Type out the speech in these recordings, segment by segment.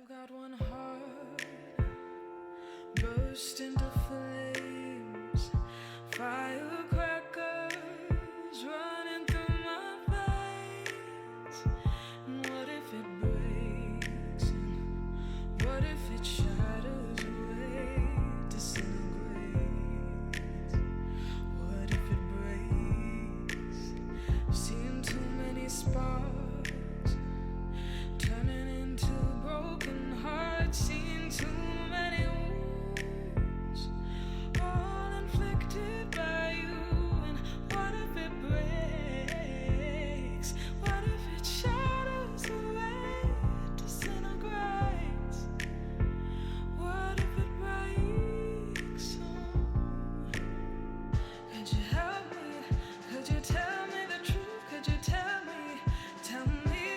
I've got one heart, burst into flames, firecrackers running through my veins. And what if it breaks? And what if it shatters away, disintegrates? What if it breaks? I've seen too many sparks turning into broken hearts, seen too many wounds, all inflicted by you. And what if it breaks? What if it shatters away, disintegrates? What if it breaks? Oh, could you help me? Could you tell me the truth? Could you tell me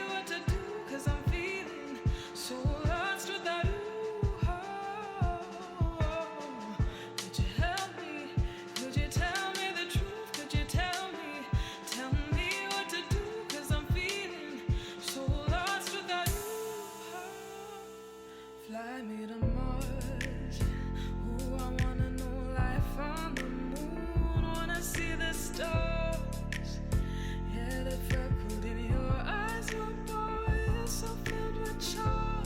what to do? 'Cause I'm feeling so lost without you. Oh, could you help me? Could you tell me the truth? Could you tell me what to do? 'Cause I'm feeling so lost without you. Fly me to Mars. Ooh, I wanna know life on the moon. Wanna see the stars. Yeah, the freckle in your eyes, my boy, you're so filled with charm.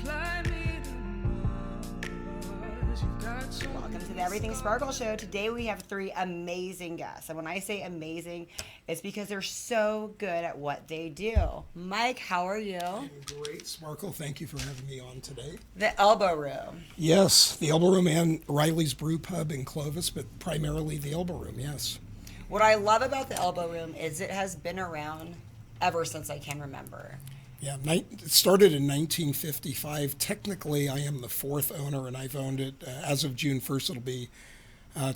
Fly me to Mars. You've got so Welcome to many the Everything stars. Sparkle Show. Today we have three amazing guests. And when I say amazing, it's because they're so good at what they do. Mike, how are you? Great, Sparkle. Thank you for having me on today. The Elbow Room. Yes, the Elbow Room and Riley's Brew Pub in Clovis, but primarily the Elbow Room, yes. What I love about the Elbow Room is it has been around ever since I can remember. Yeah, it started in 1955. Technically, I am the fourth owner, and I've owned it, as of June 1st, it'll be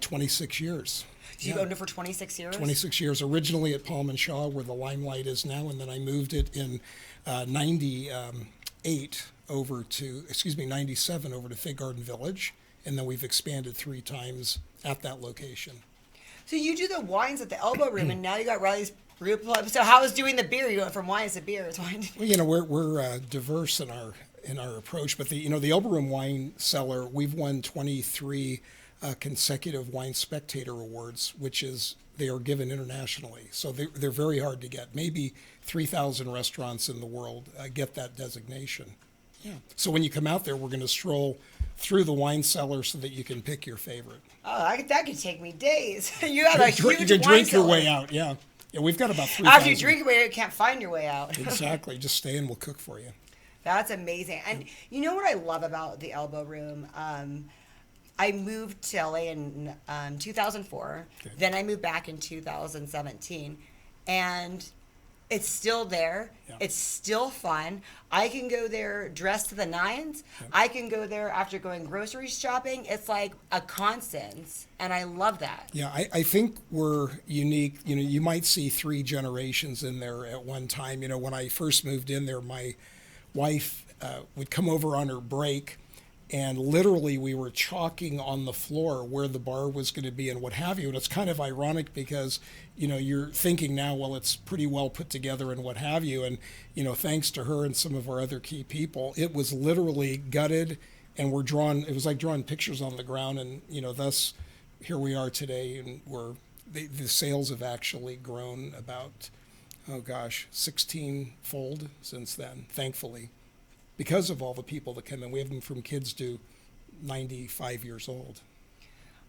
26 years. So you've owned it for 26 years? 26 years. Originally at Palm and Shaw, where the Limelight is now, and then I moved it in 98 over to, 97 over to Fig Garden Village, and then we've expanded 3 times at that location. So you do the wines at the Elbow Room, and now you got Riley's Brew Pub. So how is doing the beer? You went from wines to beer. It's wine to beer. Well, we're diverse in our approach, but the Elbow Room Wine Cellar, we've won 23 consecutive Wine Spectator Awards, which is they are given internationally. So they're very hard to get. Maybe 3,000 restaurants in the world get that designation. Yeah. So when you come out there, we're going to stroll through the wine cellar so that you can pick your favorite. Oh, that could take me days. You have a huge You can wine drink your cellar. way out. Yeah. Yeah, we've got about 3,000. After you drink your way out, you can't find your way out. Exactly. Just stay and we'll cook for you. That's amazing. And you know what I love about the Elbow Room? I moved to LA in 2004. Okay. Then I moved back in 2017. And it's still there. Yeah. It's still fun. I can go there dressed to the nines. Yeah. I can go there after going grocery shopping. It's like a constant. And I love that. Yeah, I think we're unique. You know, you might see 3 generations in there at one time. You know, when I first moved in there, my wife would come over on her break, and literally we were chalking on the floor where the bar was going to be and what have you. And it's kind of ironic because, you know, you're thinking now, well, it's pretty well put together and what have you. And, you know, thanks to her and some of our other key people, it was literally gutted, and it was like drawing pictures on the ground. And, you know, thus here we are today, and the sales have actually grown about, 16-fold since then, thankfully, because of all the people that come in. We have them from kids to 95 years old.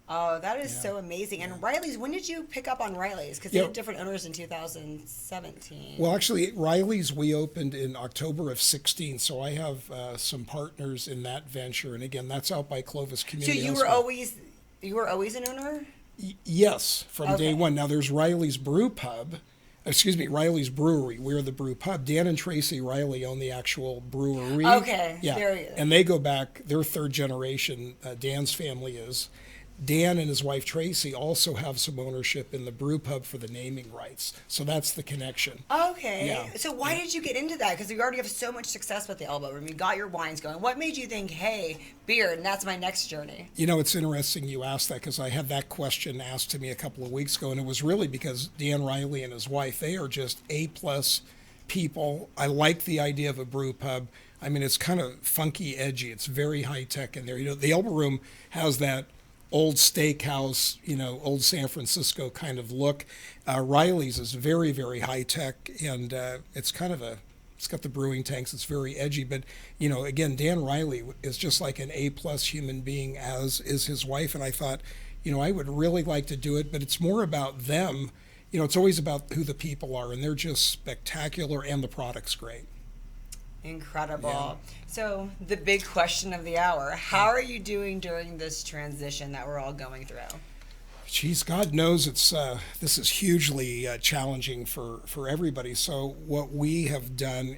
Oh, that is Yeah. so amazing. And Riley's, when did you pick up on Riley's? Because they had different owners in 2017. Well, actually, Riley's we opened in October of 16, so I have some partners in that venture. And again, that's out by Clovis So Community you Hospital. were always an owner? Yes, from day Okay. one. Now there's Riley's Riley's Brewery. We're the brew pub. Dan and Tracy Riley own the actual brewery. Okay, Yeah. there you go. And they go back, they're 3rd generation, Dan's family is. Dan and his wife Tracy also have some ownership in the brew pub for the naming rights. So that's the connection. Okay. Yeah. So why did you get into that? Because you already have so much success with the Elbow Room. You got your wines going. What made you think, hey, beer, and that's my next journey? You know, it's interesting you asked that because I had that question asked to me a couple of weeks ago, and it was really because Dan Riley and his wife, they are just A+ people. I like the idea of a brew pub. I mean, it's kind of funky, edgy. It's very high tech in there. You know, the Elbow Room has that old steakhouse, you know, old San Francisco kind of look. Riley's is very, very high tech, and it's kind of it's got the brewing tanks. It's very edgy, but you know, again, Dan Riley is just like an A+ human being, as is his wife. And I thought, you know, I would really like to do it, but it's more about them. You know, it's always about who the people are, and they're just spectacular, and the product's great. Incredible. Yeah. So the big question of the hour, how are you doing during this transition that we're all going through? Geez, God knows this is hugely challenging for everybody. So what we have done,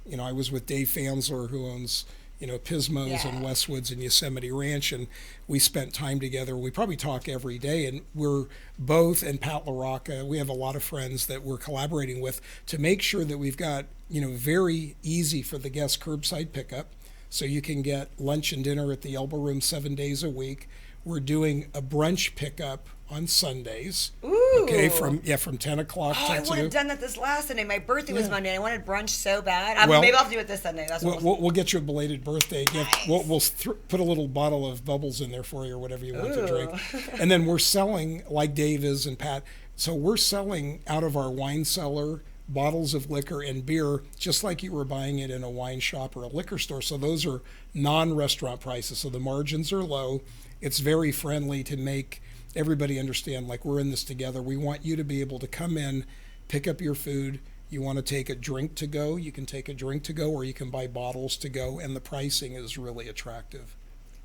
you know, I was with Dave Fansler, who owns, you know, Pismo's and Westwoods and Yosemite Ranch, and we spent time together. We probably talk every day, and we're both, and Pat LaRocca, we have a lot of friends that we're collaborating with to make sure that we've got, you know, very easy for the guest curbside pickup. So you can get lunch and dinner at the Elbow Room 7 days a week. We're doing a brunch pickup on Sundays. Ooh. Okay, from 10 o'clock. Oh, I would have done that this last Sunday. My birthday was Monday. I wanted brunch so bad. Well, maybe I'll have to do it this Sunday. That's what we'll get you a belated birthday gift. Nice. We'll put a little bottle of bubbles in there for you, or whatever you want to drink. Ooh. And then we're selling, like Dave is and Pat, so we're selling out of our wine cellar bottles of liquor and beer, just like you were buying it in a wine shop or a liquor store. So those are non-restaurant prices. So the margins are low. It's very friendly to make everybody understand, like, we're in this together. We want you to be able to come in, pick up your food. You want to take a drink to go, you can take a drink to go, or you can buy bottles to go, and the pricing is really attractive.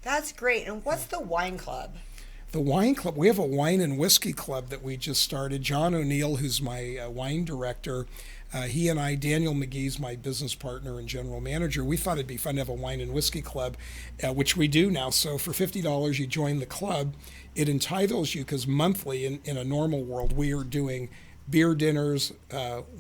That's great. And what's the wine club? The wine club, we have a wine and whiskey club that we just started. John O'Neill, who's my wine director, he and I, Daniel McGee's my business partner and general manager, we thought it'd be fun to have a wine and whiskey club, which we do now. So for $50, you join the club. It entitles you, because monthly in a normal world, we are doing beer dinners,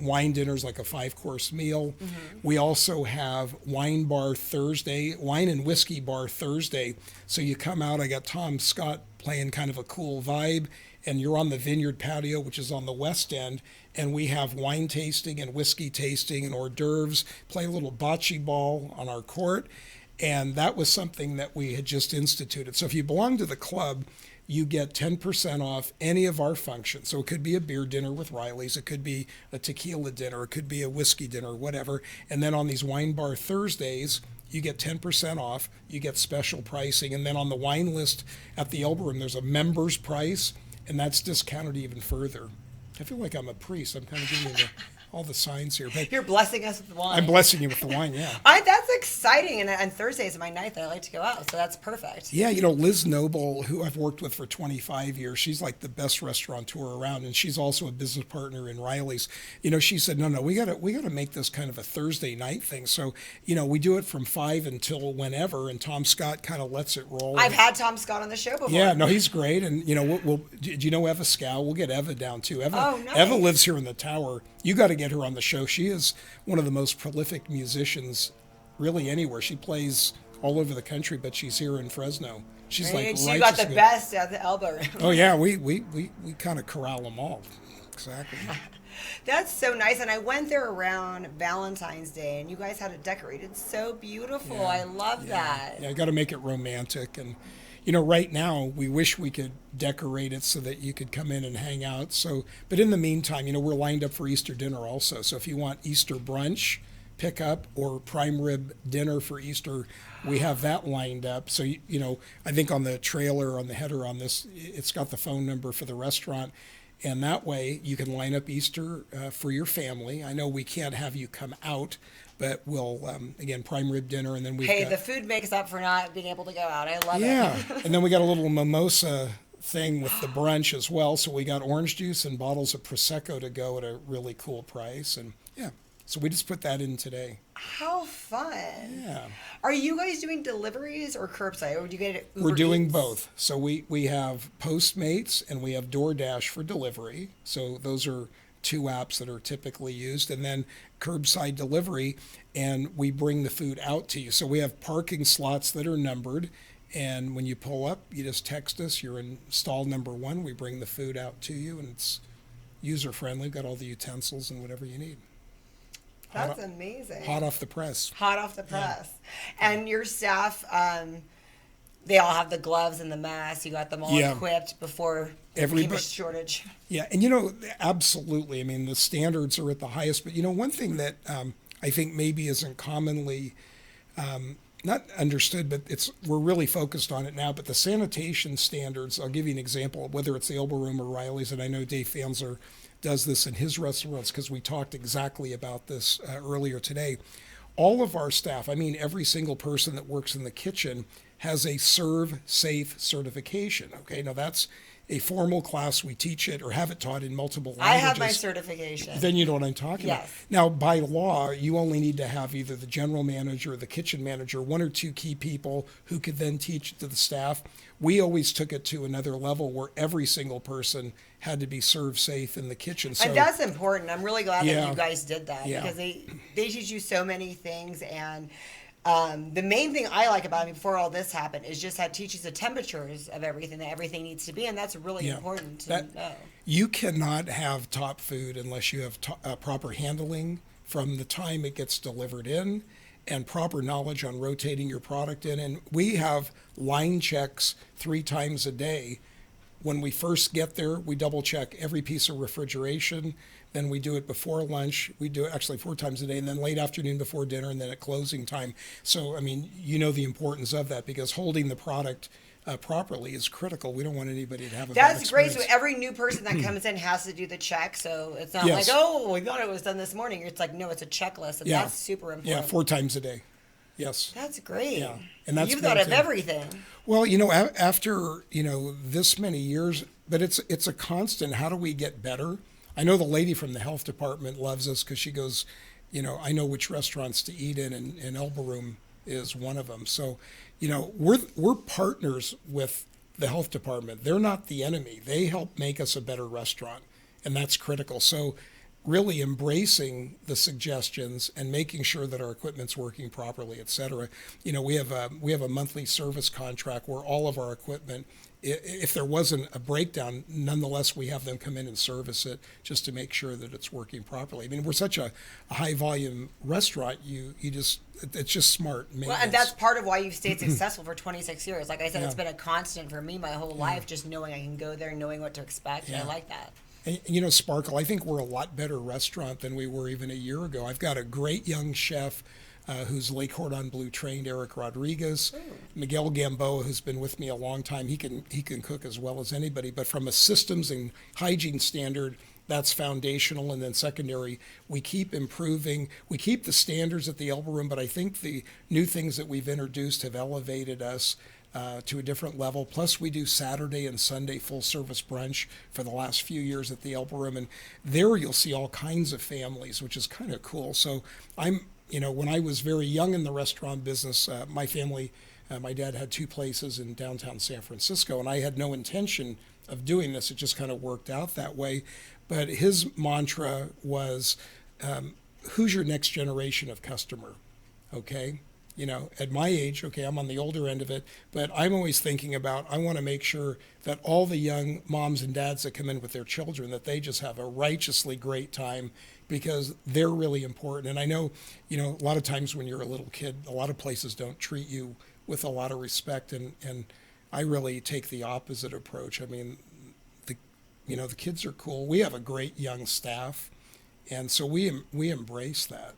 wine dinners, like a 5-course meal. Mm-hmm. We also have wine and whiskey bar Thursday. So you come out, I got Tom Scott playing kind of a cool vibe, and you're on the vineyard patio, which is on the west end, and we have wine tasting and whiskey tasting and hors d'oeuvres, play a little bocce ball on our court. And that was something that we had just instituted. So if you belong to the club, you get 10% off any of our functions. So it could be a beer dinner with Riley's, it could be a tequila dinner, it could be a whiskey dinner, whatever. And then on these wine bar Thursdays, you get 10% off, you get special pricing. And then on the wine list at the Elbow Room, there's a member's price, and that's discounted even further. I feel like I'm a priest. I'm kind of giving you all the signs here. But you're blessing us with wine. I'm blessing you with the wine, yeah. That's exciting. And on Thursdays is my night that I like to go out, so that's perfect. Yeah, you know, Liz Noble, who I've worked with for 25 years, she's like the best restaurateur around, and she's also a business partner in Riley's. You know, she said, no, we gotta make this kind of a Thursday night thing. So, you know, we do it from 5 until whenever, and Tom Scott kind of lets it roll. I've had Tom Scott on the show before. Yeah, no, he's great. And, you know, do you know Eva Scow? We'll get Eva down too. Oh, nice. Eva lives here in the tower. You got to get her on the show. She is one of the most prolific musicians really anywhere. She plays all over the country, but she's here in Fresno. She's like right. She got the best at the Elbow Room. Oh yeah, we kind of corral them all. Exactly. That's so nice. And I went there around Valentine's Day, and you guys had it decorated so beautiful. I love that. Yeah, I got to make it romantic. And you know, right now we wish we could decorate it so that you could come in and hang out. So, but in the meantime, you know, we're lined up for Easter dinner also. So if you want Easter brunch pickup or prime rib dinner for Easter, we have that lined up. So, you know, I think on the trailer, on the header on this, it's got the phone number for the restaurant. And that way you can line up Easter for your family. I know we can't have you come out, but we'll, again, prime rib dinner. And then the food makes up for not being able to go out. I love it. Yeah. And then we got a little mimosa thing with the brunch as well. So we got orange juice and bottles of Prosecco to go at a really cool price. And yeah, so we just put that in today. How fun. Yeah. Are you guys doing deliveries or curbside, or do you get it Uber We're doing Eats? both. So we have Postmates and we have DoorDash for delivery. So those are two apps that are typically used, and then curbside delivery, and we bring the food out to you. So we have parking slots that are numbered, and when you pull up, you just text us, you're in stall number 1, we bring the food out to you, and it's user friendly, got all the utensils and whatever you need. That's amazing. Hot off the press. Hot off the press. Yeah. And your staff, they all have the gloves and the masks. You got them all equipped before there became a shortage. Yeah, and absolutely. I mean, the standards are at the highest. But one thing that I think maybe isn't commonly not understood, but we're really focused on it now. But the sanitation standards, I'll give you an example, whether it's the Elbow Room or Riley's, and I know Dave Fansler does this in his restaurants because we talked exactly about this earlier today. All of our staff, I mean every single person that works in the kitchen, has a Serve Safe certification. Okay, now that's a formal class. We teach it or have it taught in multiple languages. I have my certification. Then you know what I'm talking about. Now, by law, you only need to have either the general manager or the kitchen manager, one or two key people who could then teach it to the staff. We always took it to another level where every single person had to be served safe in the kitchen. So, and that's important. I'm really glad that you guys did that because they teach you so many things. And the main thing I like about it before all this happened is just how it teaches the temperatures of everything that everything needs to be, and that's really important to know. You cannot have top food unless you have proper handling from the time it gets delivered in and proper knowledge on rotating your product in. And we have line checks 3 times a day. When we first get there, we double check every piece of refrigeration. Then we do it before lunch. We do it actually 4 times a day, and then late afternoon before dinner, and then at closing time. So, I mean, the importance of that because holding the product properly is critical. We don't want anybody to have a bad experience. That's great. So every new person that comes in has to do the check. So it's not like, oh, we thought it was done this morning. It's like, no, it's a checklist, and that's super important. Yeah, 4 times a day. Yes. That's great. Yeah. And that's You've thought of everything. Well, after, this many years, but it's a constant. How do we get better? I know the lady from the health department loves us because she goes, I know which restaurants to eat in, and Elbow Room is one of them. So, we're partners with the health department. They're not the enemy. They help make us a better restaurant, and that's critical. So really embracing the suggestions and making sure that our equipment's working properly, et cetera. We have a monthly service contract where all of our equipment, if there wasn't a breakdown, nonetheless, we have them come in and service it just to make sure that it's working properly. I mean, we're such a high volume restaurant, it's just smart maintenance. Well, and that's part of why you've stayed successful for 26 years. Like I said, it's been a constant for me my whole life, just knowing I can go there, knowing what to expect, and I like that. And, Sparkle, I think we're a lot better restaurant than we were even a year ago. I've got a great young chef who's Le Cordon Bleu trained, Eric Rodriguez. Michele Gamboa, who's been with me a long time. He can cook as well as anybody. But from a systems and hygiene standard, that's foundational. And then secondary, we keep improving. We keep the standards at the Elbow Room, but I think the new things that we've introduced have elevated us to a different level. Plus, we do Saturday and Sunday full-service brunch for the last few years at the Elbow Room, and there you'll see all kinds of families, which is kind of cool. So when I was very young in the restaurant business, my family, my dad had 2 places in downtown San Francisco, and I had no intention of doing this. It just kind of worked out that way. But his mantra was, who's your next generation of customer? Okay? At my age, I'm on the older end of it, but I'm always thinking about, I want to make sure that all the young moms and dads that come in with their children, that they just have a righteously great time because they're really important. And I know, a lot of times when you're a little kid, a lot of places don't treat you with a lot of respect. And I really take the opposite approach. I mean, the kids are cool. We have a great young staff. And so we embrace that.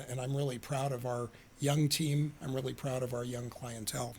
And I'm really proud of our young team. I'm really proud of our young clientele.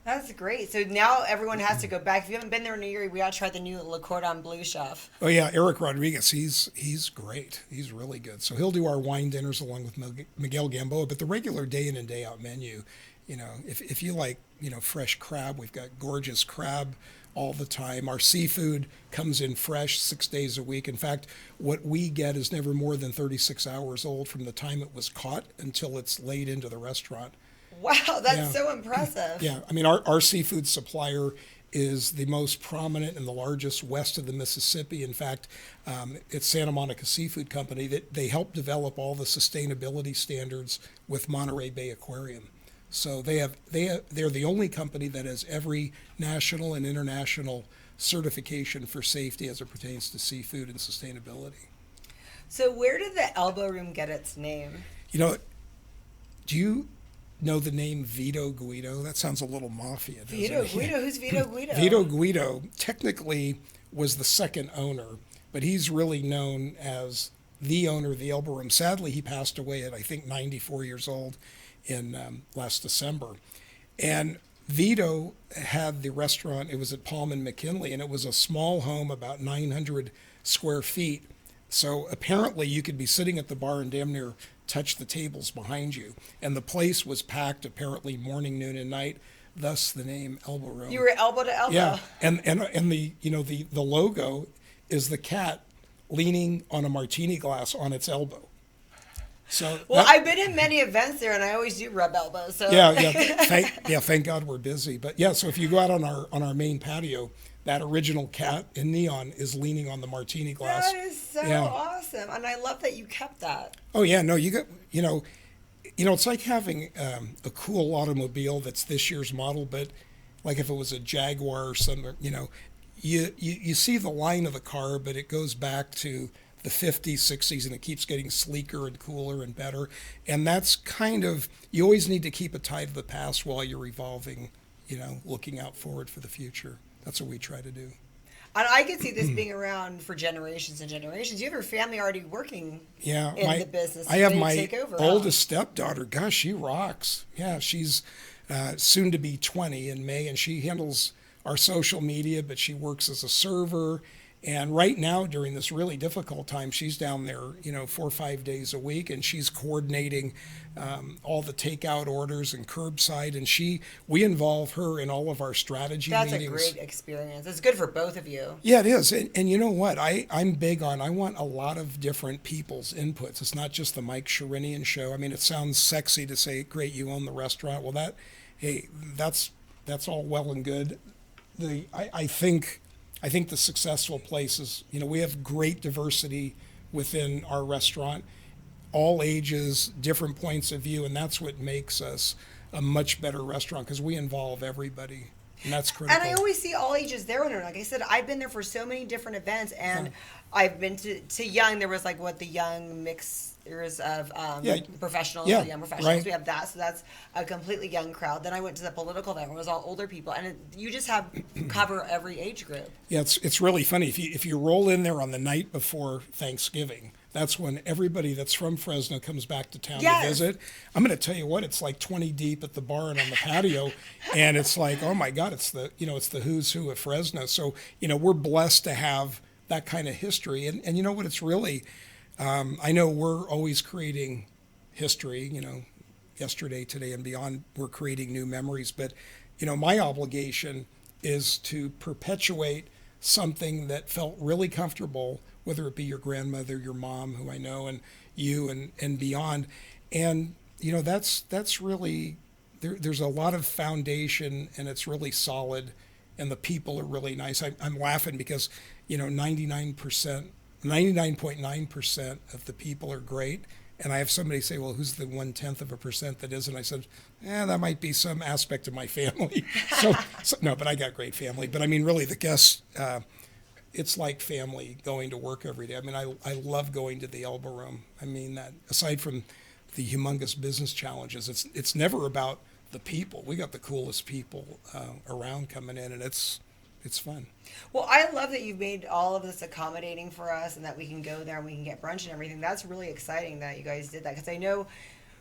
That's great. So now everyone has to go back. If you haven't been there in a year, we got to try the new Le Cordon Bleu chef. Oh yeah, Eric Rodriguez. He's great. He's really good. So he'll do our wine dinners along with Michele Gamboa. But the regular day in and day out menu, if you like, fresh crab, we've got gorgeous crab all the time. Our seafood comes in fresh 6 days a week. In fact, what we get is never more than 36 hours old from the time it was caught until it's laid into the restaurant. Wow, that's so impressive. Yeah, I mean, our seafood supplier is the most prominent and the largest west of the Mississippi. In fact, it's Santa Monica Seafood Company that they help develop all the sustainability standards with Monterey Bay Aquarium. So they're the only company that has every national and international certification for safety as it pertains to seafood and sustainability. So where did the elbow room get its name? You know, do you know the name Vito Guido? That sounds a little mafia, doesn't Vito it? Guido? Who's Vito Guido? Vito Guido technically was the second owner, but he's really known as the owner of the elbow room. Sadly, he passed away at, I think, 94 years old in last December. And Vito had the restaurant, it was at Palm and McKinley, and it was a small home, about 900 square feet. So apparently you could be sitting at the bar and damn near touch the tables behind you. And the place was packed apparently morning, noon, and night, thus the name Elbow Room. You were elbow to elbow. Yeah, and the the logo is the cat leaning on a martini glass on its elbow. So well, I've been in many events there, and I always do rub elbows. So thank God we're busy. But yeah, so if you go out on our main patio, that original cat in neon is leaning on the martini glass. That is so awesome, and I love that you kept that. Oh yeah, no, you got it's like having a cool automobile that's this year's model, but like if it was a Jaguar or something, you see the line of the car, but it goes back to the 50s, 60s, and it keeps getting sleeker and cooler and better. And that's kind of, you always need to keep a tie to the past while you're evolving, looking out forward for the future. That's what we try to do. And I could see this being around for generations and generations. You have your family already working in the business. I have my oldest stepdaughter. Gosh, she rocks. Yeah, she's soon to be 20 in May, and she handles our social media, but she works as a server. And right now, during this really difficult time, she's down there, 4 or 5 days a week, and she's coordinating all the takeout orders and curbside. And we involve her in all of our strategy meetings. That's a great experience. It's good for both of you. Yeah, it is. And you know what? I'm big on, I want a lot of different people's inputs. It's not just the Mike Shirinian show. I mean, it sounds sexy to say, great, you own the restaurant. Well, that's all well and good. I think the successful places, we have great diversity within our restaurant, all ages, different points of view, and that's what makes us a much better restaurant because we involve everybody, and that's critical. And I always see all ages there. Like I said, I've been there for so many different events, and I've been to young. There was the young mixers of professionals, the young professionals. Right. We have that, so that's a completely young crowd. Then I went to the political event where it was all older people, and you just cover every age group. Yeah, it's really funny if you roll in there on the night before Thanksgiving. That's when everybody that's from Fresno comes back to town to visit. I'm going to tell you what, it's like 20 deep at the bar and on the patio, and it's like, oh my God, it's the who's who of Fresno. So we're blessed to have that kind of history, and you know what? It's really, I know we're always creating history. Yesterday, today, and beyond, we're creating new memories. But my obligation is to perpetuate something that felt really comfortable, whether it be your grandmother, your mom, who I know, and you and beyond. And, that's really, there's a lot of foundation, and it's really solid, and the people are really nice. I'm laughing because, 99.9% of the people are great. And I have somebody say, well, who's the 0.1% that isn't? I said, that might be some aspect of my family. so no, but I got great family. But I mean, really, the guests, it's like family going to work every day. I mean, I love going to the Elbow Room. I mean, that aside from the humongous business challenges, it's never about the people. We got the coolest people around coming in, and it's fun. Well, I love that you've made all of this accommodating for us and that we can go there and we can get brunch and everything. That's really exciting that you guys did that, because I know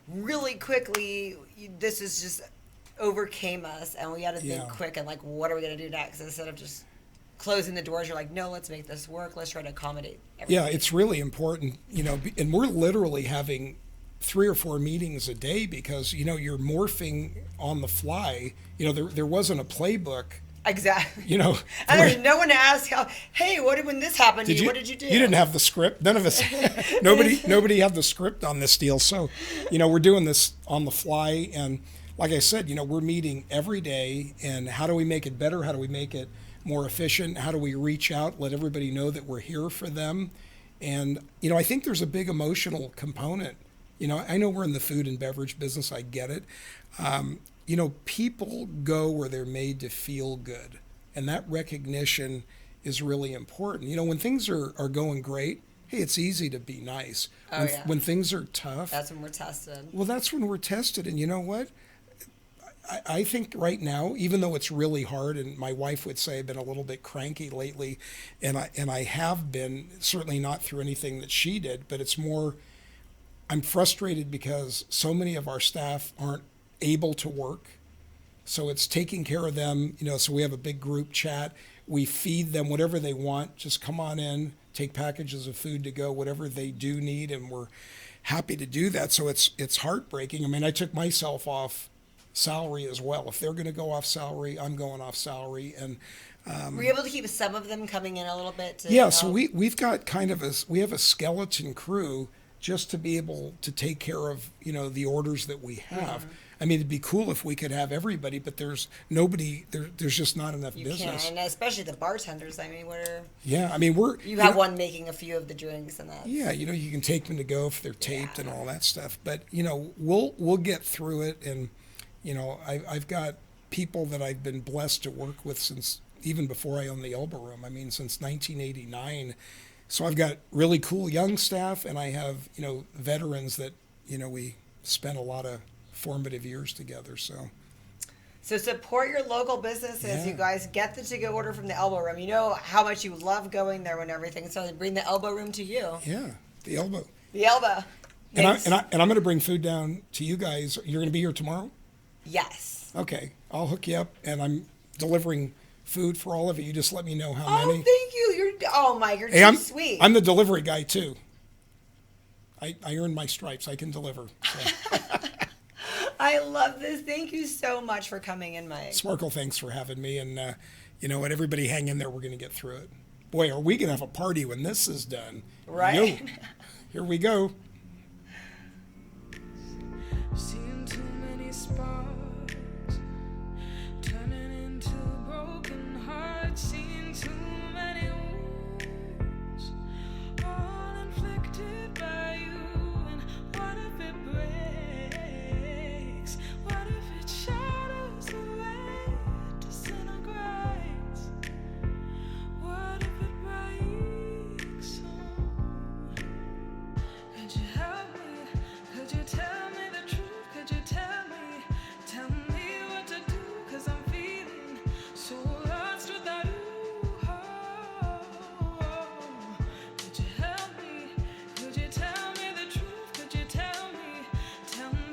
really quickly this is just overcame us and we had to think quick and what are we going to do next? Instead of just closing the doors, you're like, no, let's make this work. Let's try to accommodate everything. Yeah, it's really important, and we're literally having 3 or 4 meetings a day because, you're morphing on the fly. There wasn't a playbook. Exactly. And there's no one to ask hey, when this happened to you, what did you do? You didn't have the script. None of us, nobody had the script on this deal. So, we're doing this on the fly. And like I said, we're meeting every day, and how do we make it better? How do we make it more efficient? How do we reach out, let everybody know that we're here for them? And, I think there's a big emotional component. I know we're in the food and beverage business. I get it. People go where they're made to feel good. And that recognition is really important. When things are going great, hey, it's easy to be nice. Oh, When things are tough, that's when we're tested. Well, that's when we're tested. And you know what? I think right now, even though it's really hard, and my wife would say I've been a little bit cranky lately, and I have been, certainly not through anything that she did, but it's more, I'm frustrated because so many of our staff aren't able to work. So it's taking care of them, so we have a big group chat. We feed them whatever they want. Just come on in, take packages of food to go, whatever they do need, and we're happy to do that. So it's heartbreaking. I mean, I took myself off salary as well. If they're going to go off salary, I'm going off salary. And were you able to keep some of them coming in a little bit? Yeah, so we've got we have a skeleton crew just to be able to take care of, the orders that we have. Mm-hmm. I mean, it'd be cool if we could have everybody, but there's nobody, there's just not enough business. And especially the bartenders. I mean, you have one making a few of the drinks and that. Yeah, you can take them to go if they're taped and all that stuff. But, we'll get through it. And, I've got people that I've been blessed to work with since even before I owned the Elbow Room. I mean, since 1989. So I've got really cool young staff, and I have, veterans that, we spent a lot of formative years together. So support your local businesses, you guys. Get the to-go order from the Elbow Room. You know how much you love going there when everything started. Bring the Elbow Room to you. Yeah, the Elbow. The Elbow. And I'm going to bring food down to you guys. You're going to be here tomorrow? Yes. Okay, I'll hook you up, and I'm delivering food for all of you. You just let me know how many. Oh, thank you. You're too sweet. I'm the delivery guy too. I earned my stripes. I can deliver. So. I love this. Thank you so much for coming in, Mike. Smarkle, thanks for having me. And you know what? Everybody hang in there. We're going to get through it. Boy, are we going to have a party when this is done. Right. Yo, here we go. Seen too many sparks turning into broken hearts. Seen too many wounds, all inflicted by you. And what if it breaks? What if it shatters away, disintegrates? What if it breaks? Could you help me? Could you tell me the truth? Could you tell me what to do? 'Cause I'm feeling so lost without you. Could you help me? Could you tell me the truth? Could you tell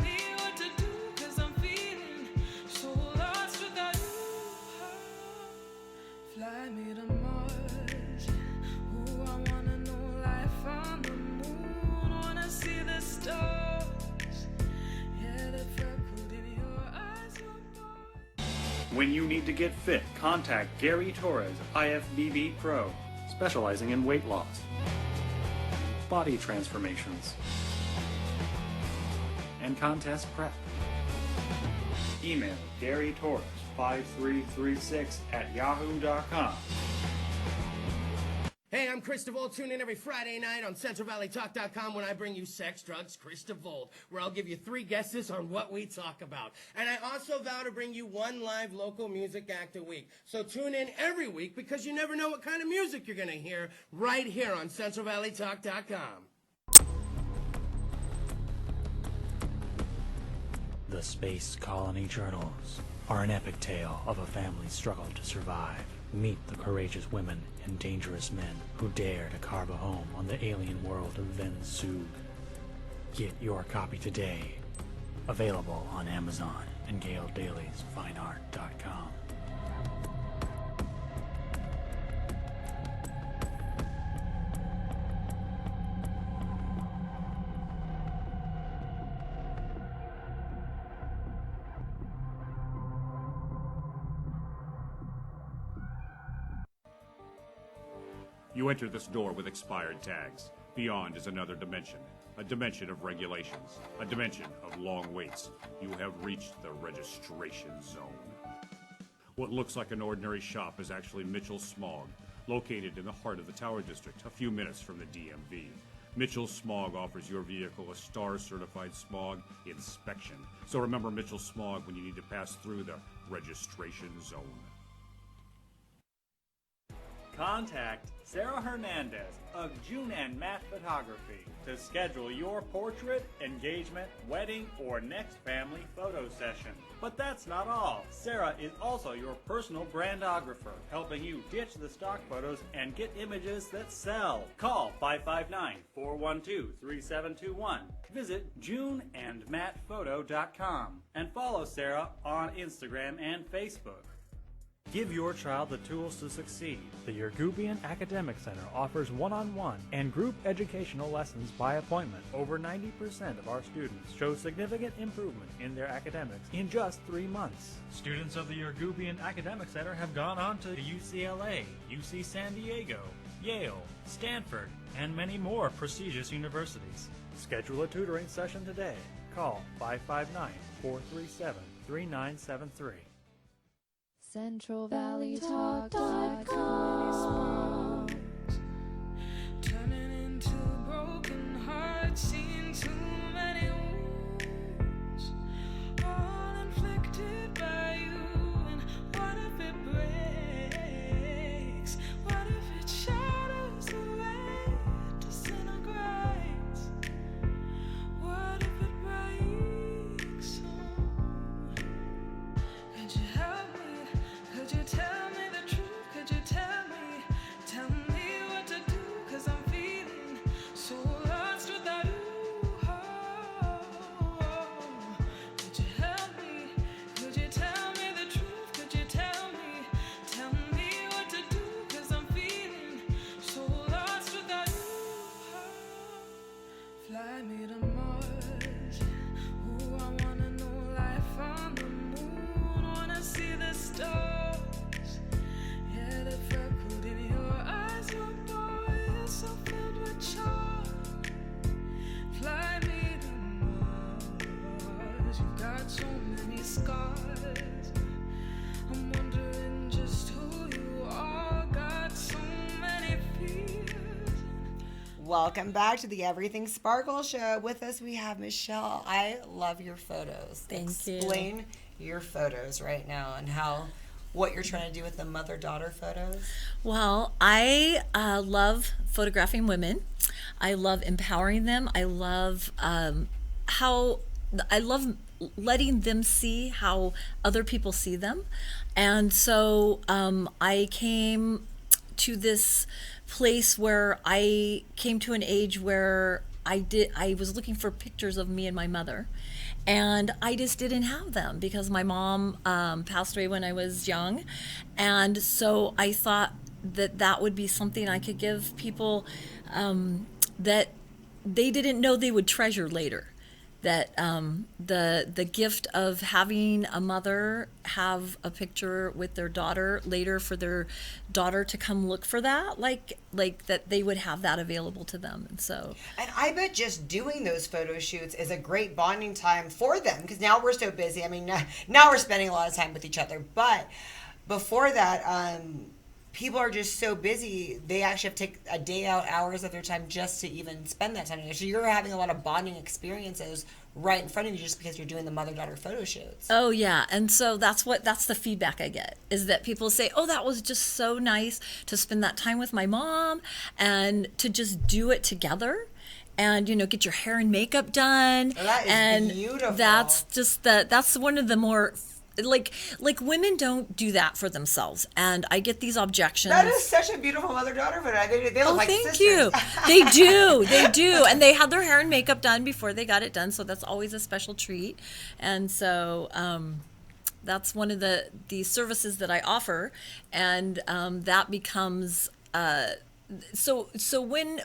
me what to do? 'Cause I'm feeling so lost without you. Fly me to Mars. Ooh, I wanna know life on the moon. Wanna see the stars. Yeah, the freckle in your eyes, your boy. When you need to get fit, contact Gary Torres, IFBB Pro, specializing in weight loss, body transformations, and contest prep. Email GaryTorres5336@yahoo.com. Hey, I'm Chris DeVold. Tune in every Friday night on CentralValleyTalk.com when I bring you Sex, Drugs, Chris DeVold, where I'll give you 3 guesses on what we talk about. And I also vow to bring you 1 live local music act a week. So tune in every week because you never know what kind of music you're going to hear right here on CentralValleyTalk.com. The Space Colony Journals are an epic tale of a family's struggle to survive. Meet the courageous women and dangerous men who dare to carve a home on the alien world of Vensug. Get your copy today. Available on Amazon and Gale Daly's FineArt.com. You enter this door with expired tags. Beyond is another dimension, a dimension of regulations, a dimension of long waits. You have reached the registration zone. What looks like an ordinary shop is actually Mitchell Smog, located in the heart of the Tower District, a few minutes from the DMV. Mitchell Smog offers your vehicle a STAR-certified smog inspection. So remember Mitchell Smog when you need to pass through the registration zone. Contact Sarah Hernandez of Junan Matte Photography to schedule your portrait, engagement, wedding, or next family photo session. But that's not all. Sarah is also your personal brandographer, helping you ditch the stock photos and get images that sell. Call 559-412-3721. Visit juneandmattephoto.com and follow Sarah on Instagram and Facebook. Give your child the tools to succeed. The Yergubian Academic Center offers one-on-one and group educational lessons by appointment. Over 90% of our students show significant improvement in their academics in just 3 months. Students of the Yergubian Academic Center have gone on to UCLA, UC San Diego, Yale, Stanford, and many more prestigious universities. Schedule a tutoring session today. Call 559-437-3973. CentralValleyTalk.com. Turning into broken hearts, seen too many wounds, all inflicted by you. And what if it breaks? What if it shatters away, disintegrates? What if it breaks? Could you help me? Could you tell me the truth? Could you tell me what to do? 'Cause I'm feeling so lost without you. Could you help me? Could you tell me the truth? Could you tell me what to do? 'Cause I'm feeling so lost without you. Fly me to Mars. Ooh, I wanna know life on the moon. Wanna see the stars. Yeah, the freckle in your eyes, your boy is so filled with charm. Fly me to Mars. You've got so many scars. I'm wondering just who you are. Got so many fears. Welcome back to the Everything Sparkle Show. With us, we have Michele. I love your photos. Thank you. Explain your photos right now and what you're trying to do with the mother-daughter photos. Well, I love photographing women. I love empowering them. I love letting them see how other people see them. And so I came to this place where I came to an age where I was looking for pictures of me and my mother, and I just didn't have them because my mom passed away when I was young. And so I thought that would be something I could give people that they didn't know they would treasure later. That the gift of having a mother have a picture with their daughter later, for their daughter to come look for that, like that they would have that available to them. And I bet just doing those photo shoots is a great bonding time for them, because now we're so busy. I mean, now we're spending a lot of time with each other, but before that, people are just so busy, they actually have to take a day out, hours of their time just to even spend that time. So you're having a lot of bonding experiences right in front of you just because you're doing the mother-daughter photo shoots. Oh yeah, and so that's the feedback I get, is that people say, oh, that was just so nice to spend that time with my mom and to just do it together. And get your hair and makeup done. Oh, that is beautiful. That's one of the more like women don't do that for themselves, and I get these objections. That is such a beautiful mother-daughter photo. They look like thank sisters. You. They do, and they had their hair and makeup done before they got it done, so that's always a special treat. And so that's one of the services that I offer, and that becomes so when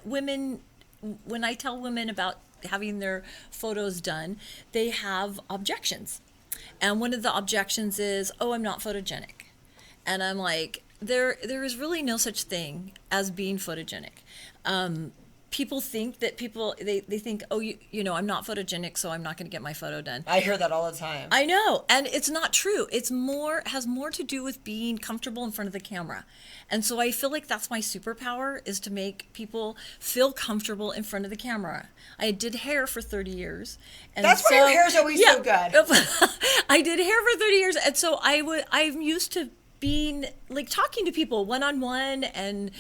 I tell women about having their photos done, they have objections. And one of the objections is, oh, I'm not photogenic. And I'm like, there is really no such thing as being photogenic. People think that they think, oh, I'm not photogenic, so I'm not going to get my photo done. I hear that all the time. I know, and it's not true. Has more to do with being comfortable in front of the camera. And so I feel like that's my superpower, is to make people feel comfortable in front of the camera. I did hair for 30 years. And that's why your hair's always so good. I did hair for 30 years, and so I'm used to being like talking to people one-on-one and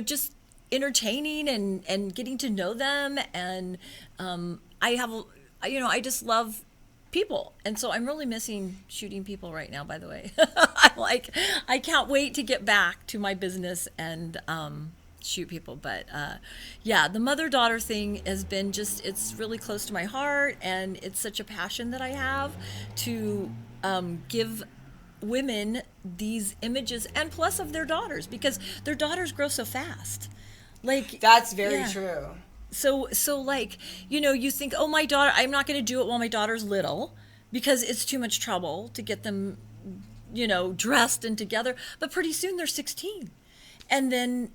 just entertaining and getting to know them. And I just love people, and so I'm really missing shooting people right now, by the way. I can't wait to get back to my business and shoot people. But the mother-daughter thing has been it's really close to my heart, and it's such a passion that I have to give women these images, and plus of their daughters, because their daughters grow so fast. Like, that's very true. So like, you think, oh, my daughter, I'm not going to do it while my daughter's little, because it's too much trouble to get them, dressed and together. But pretty soon they're 16. And then,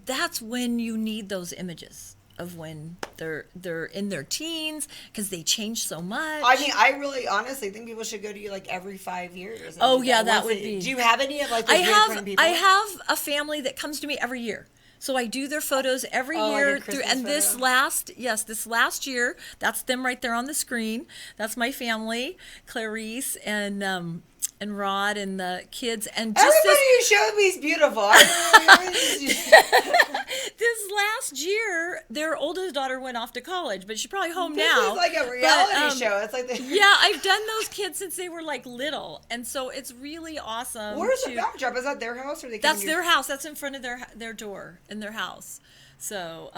that's when you need those images of when they're in their teens, because they change so much. I mean, I really honestly think people should go to you like every 5 years. Oh, yeah, that would be. Do you have any of like those different people? I have a family that comes to me every year. So I do their photos every year like and this last year, that's them right there on the screen. That's my family, Clarice and Rod and the kids, and just everybody you showed me is beautiful. This last year, their oldest daughter went off to college, but she's probably home this now. Is like a reality show. It's like yeah, I've done those kids since they were like little, and so it's really awesome. Where's the backdrop? Is that their house, or That's their house. That's in front of their door in their house. So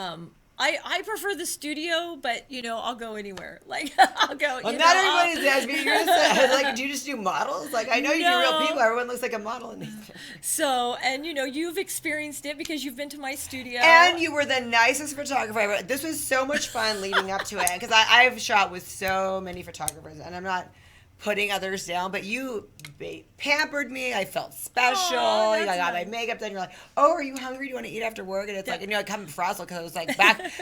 I prefer the studio, but I'll go anywhere. Like I'll go. Well, not everybody does. But you're gonna like, do you just do models? Like I know you do real people. Everyone looks like a model in these. So, and you've experienced it because you've been to my studio. And you were the nicest photographer ever. This was so much fun leading up to it, because I've shot with so many photographers, and I'm not putting others down, but you pampered me. I felt special. I got my makeup done. You're like, oh, are you hungry? Do you want to eat after work? And it's like, I come frazzled, because it was like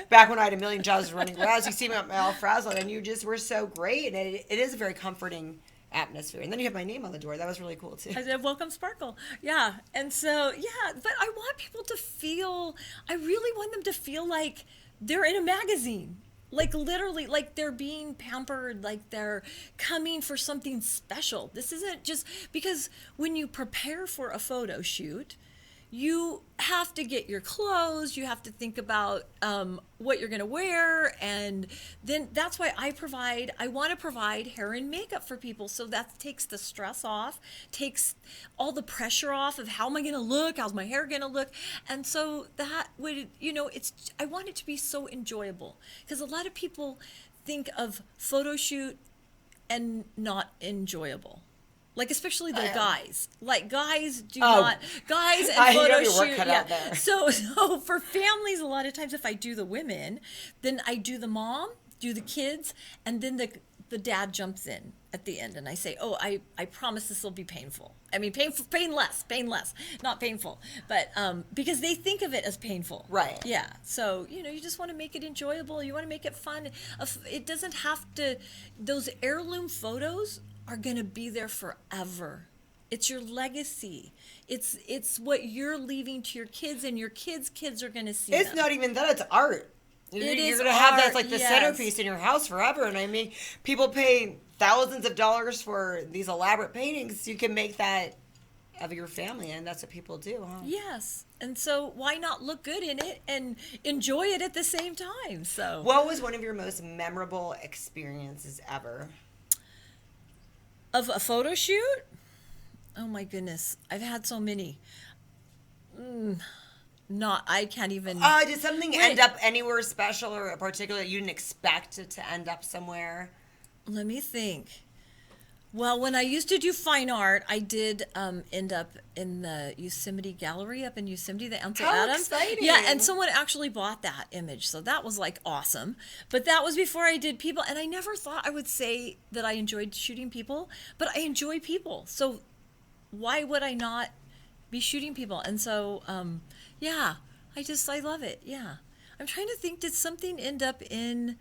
back when I had a million jobs running around. So you see me all frazzled, and you just were so great. And it is a very comforting atmosphere. And then you have my name on the door. That was really cool too. I said, welcome, Sparkle. Yeah. And so, but I want people to feel, I really want them to feel like they're in a magazine. Like literally, like they're being pampered, like they're coming for something special. This isn't just because when you prepare for a photo shoot, you have to get your clothes, you have to think about what you're going to wear, and then that's why I want to provide hair and makeup for people, so that takes the stress off, takes all the pressure off of how am I going to look, how's my hair going to look, and so that would, I want it to be so enjoyable, because a lot of people think of photo shoot and not enjoyable. Like, especially the guys. Like, guys and photo shoot. Yeah. So for families, a lot of times if I do the women, then I do the mom, do the kids, and then the dad jumps in at the end, and I say, oh, I promise this will be painful. I mean, painless, not painful. But because they think of it as painful. Right. Yeah. So, you just want to make it enjoyable. You want to make it fun. It doesn't have to, those heirloom photos are going to be there forever. It's your legacy. It's what you're leaving to your kids, and your kids' kids are going to see It's them. not even that, it's art. You're going to have that like the centerpiece in your house forever. And I mean, people pay thousands of dollars for these elaborate paintings. You can make that of your family, and that's what people do, huh? Yes. And so why not look good in it and enjoy it at the same time? So what was one of your most memorable experiences ever? Of a photo shoot? Oh my goodness. I've had so many. I can't even. Did something end up anywhere special or a particular you didn't expect it to end up somewhere? Let me think. Well, when I used to do fine art, I did end up in the Yosemite Gallery up in Yosemite, the Ansel Adams. Exciting. Yeah, and someone actually bought that image, so that was like awesome. But that was before I did people, and I never thought I would say that I enjoyed shooting people, but I enjoy people. So why would I not be shooting people? And so, I love it. Yeah. I'm trying to think, did something end up in...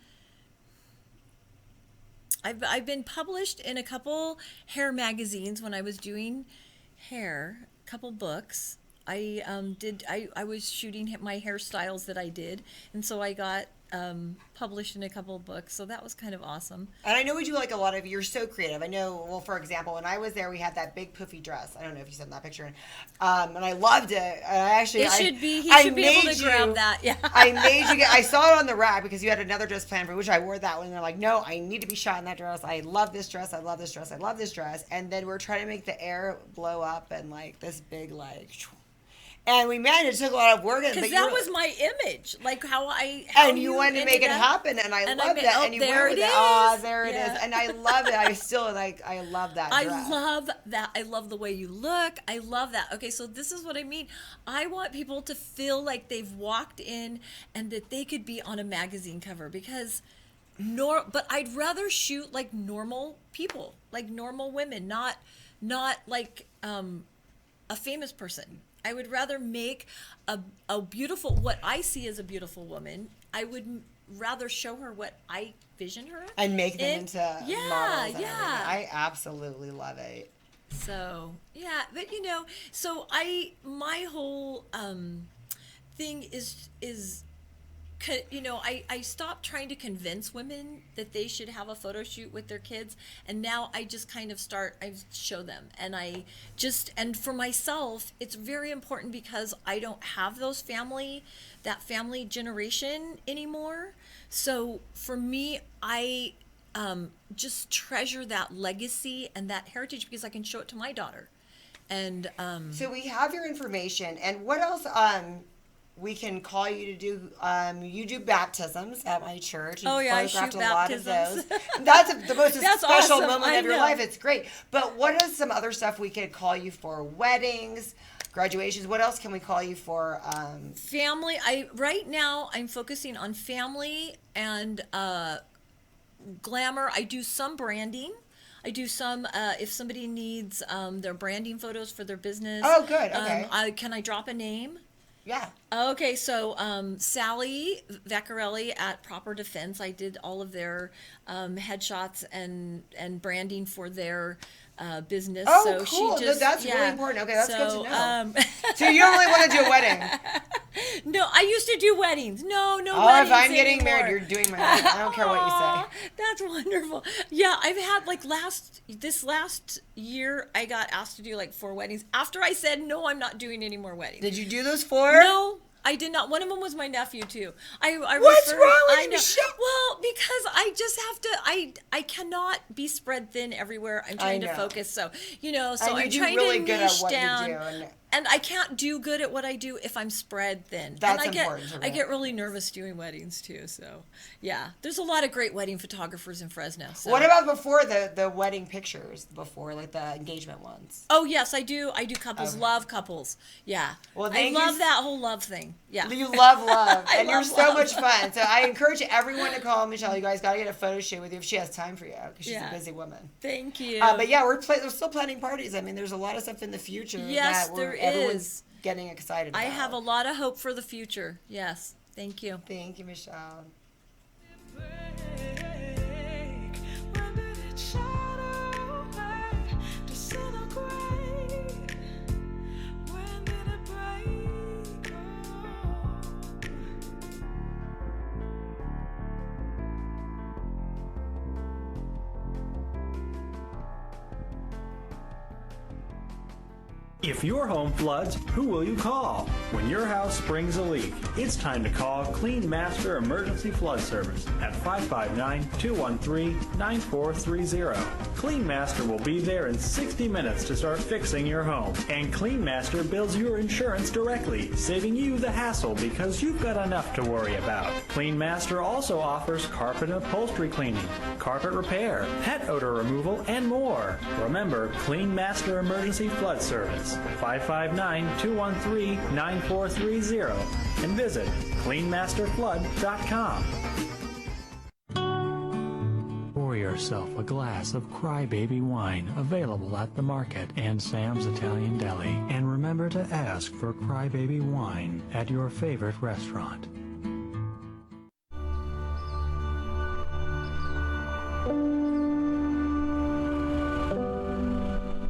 I've been published in a couple hair magazines when I was doing hair, a couple books. I was shooting my hairstyles that I did, and so I got published in a couple of books, so that was kind of awesome. And I know we do like a lot of, you're so creative. I know, well, for example, when I was there, we had that big poofy dress. I don't know if you saw that picture. And I loved it. And he should be able to grab that. Yeah. I saw it on the rack because you had another dress planned for which I wore that one. And they're like, no, I need to be shot in that dress. I love this dress. I love this dress. I love this dress. And then we're trying to make the air blow up and like this big like... And we managed. It took a lot of work. Because that was my image, like how and you wanted to make it happen, and I loved that. And you there went with it is. Oh, there it is. And I love it. I still I love that dress. I love that. I love the way you look. I love that. Okay, so this is what I mean. I want people to feel like they've walked in and that they could be on a magazine cover because. But I'd rather shoot like normal people, like normal women, not like a famous person. I would rather make a beautiful, what I see as a beautiful woman. I would rather show her what I vision her and make them into models. And everything. I absolutely love it. So yeah, but so my whole thing is. I stopped trying to convince women that they should have a photo shoot with their kids, and now I just kind of I show them, and and for myself, it's very important because I don't have that family generation anymore. So for me, I just treasure that legacy and that heritage because I can show it to my daughter. And so we have your information, and what else? We can call you to do. You do baptisms at my church. Oh yeah, I shoot baptisms. A lot of those. That's the most special awesome. moment of your life. It's great. But what is some other stuff we could call you for? Weddings, graduations. What else can we call you for? Family. Right now I'm focusing on family and glamour. I do some branding. I do some, if somebody needs their branding photos for their business. Oh, good. Okay. Can I drop a name? Yeah. Okay, so Sally Vaccarelli at Proper Defense, I did all of their headshots and branding for their business. Oh, so cool. She just, that's really important. Okay, that's good to know. So you don't really want to do a wedding? No, I used to do weddings. No weddings if I'm getting anymore. married, you're doing my wedding. I don't care what you say. That's wonderful. Yeah, I've had this last year, I got asked to do 4 weddings. After I said, no, I'm not doing any more weddings. Did you do those 4? No. I did not. One of them was my nephew too. What's wrong with you, Michele? Well, because I just have to. I cannot be spread thin everywhere. I'm trying to focus. So So I'm trying really to good niche at what down. You do, and I can't do good at what I do if I'm spread thin. That's important. I get really nervous doing weddings too. So yeah, there's a lot of great wedding photographers in Fresno. So. What about before the wedding pictures? Before the engagement ones? Oh yes, I do. I do couples. Okay. Love couples. Yeah. Well, I love that whole love thing. Yeah. You love, and you're so much fun. So I encourage everyone to call Michele. You guys got to get a photo shoot with you if she has time for you, because she's a busy woman. Thank you. But yeah, we're still planning parties. I mean, there's a lot of stuff in the future. Yes, everyone's getting excited about. I have a lot of hope for the future. Yes. Thank you. Thank you, Michele. If your home floods, who will you call? When your house springs a leak, it's time to call LEANMASTER Emergency Flood Service at 559-213-9430. LEANMASTER will be there in 60 minutes to start fixing your home. And LEANMASTER bills your insurance directly, saving you the hassle because you've got enough to worry about. LEANMASTER also offers carpet and upholstery cleaning, carpet repair, pet odor removal, and more. Remember, LEANMASTER Emergency Flood Service. 559-213-9430 and visit cleanmasterflood.com. Pour yourself a glass of Crybaby wine available at the market and Sam's Italian Deli. And remember to ask for Crybaby wine at your favorite restaurant.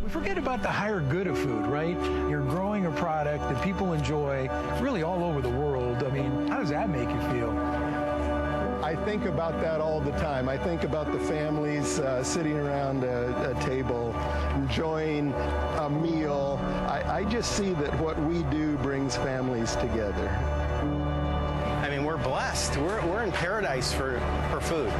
Forget about the higher good of food, right? You're growing a product that people enjoy really all over the world. I mean, how does that make you feel? I think about that all the time. I think about the families sitting around a table, enjoying a meal. I just see that what we do brings families together. I mean, we're blessed. We're in paradise for food.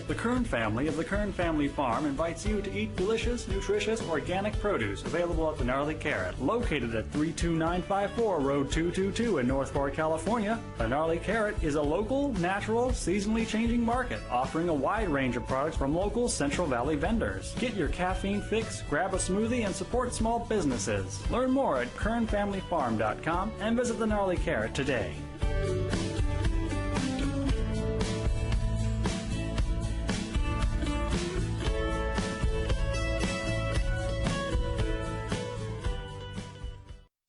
The Kern family of the Kern Family Farm invites you to eat delicious, nutritious, organic produce available at the Gnarly Carrot, located at 32954 Road 222 in North Fork, California. The Gnarly Carrot is a local, natural, seasonally changing market offering a wide range of products from local Central Valley vendors. Get your caffeine fix, grab a smoothie, and support small businesses. Learn more at kernfamilyfarm.com and visit the Gnarly Carrot today.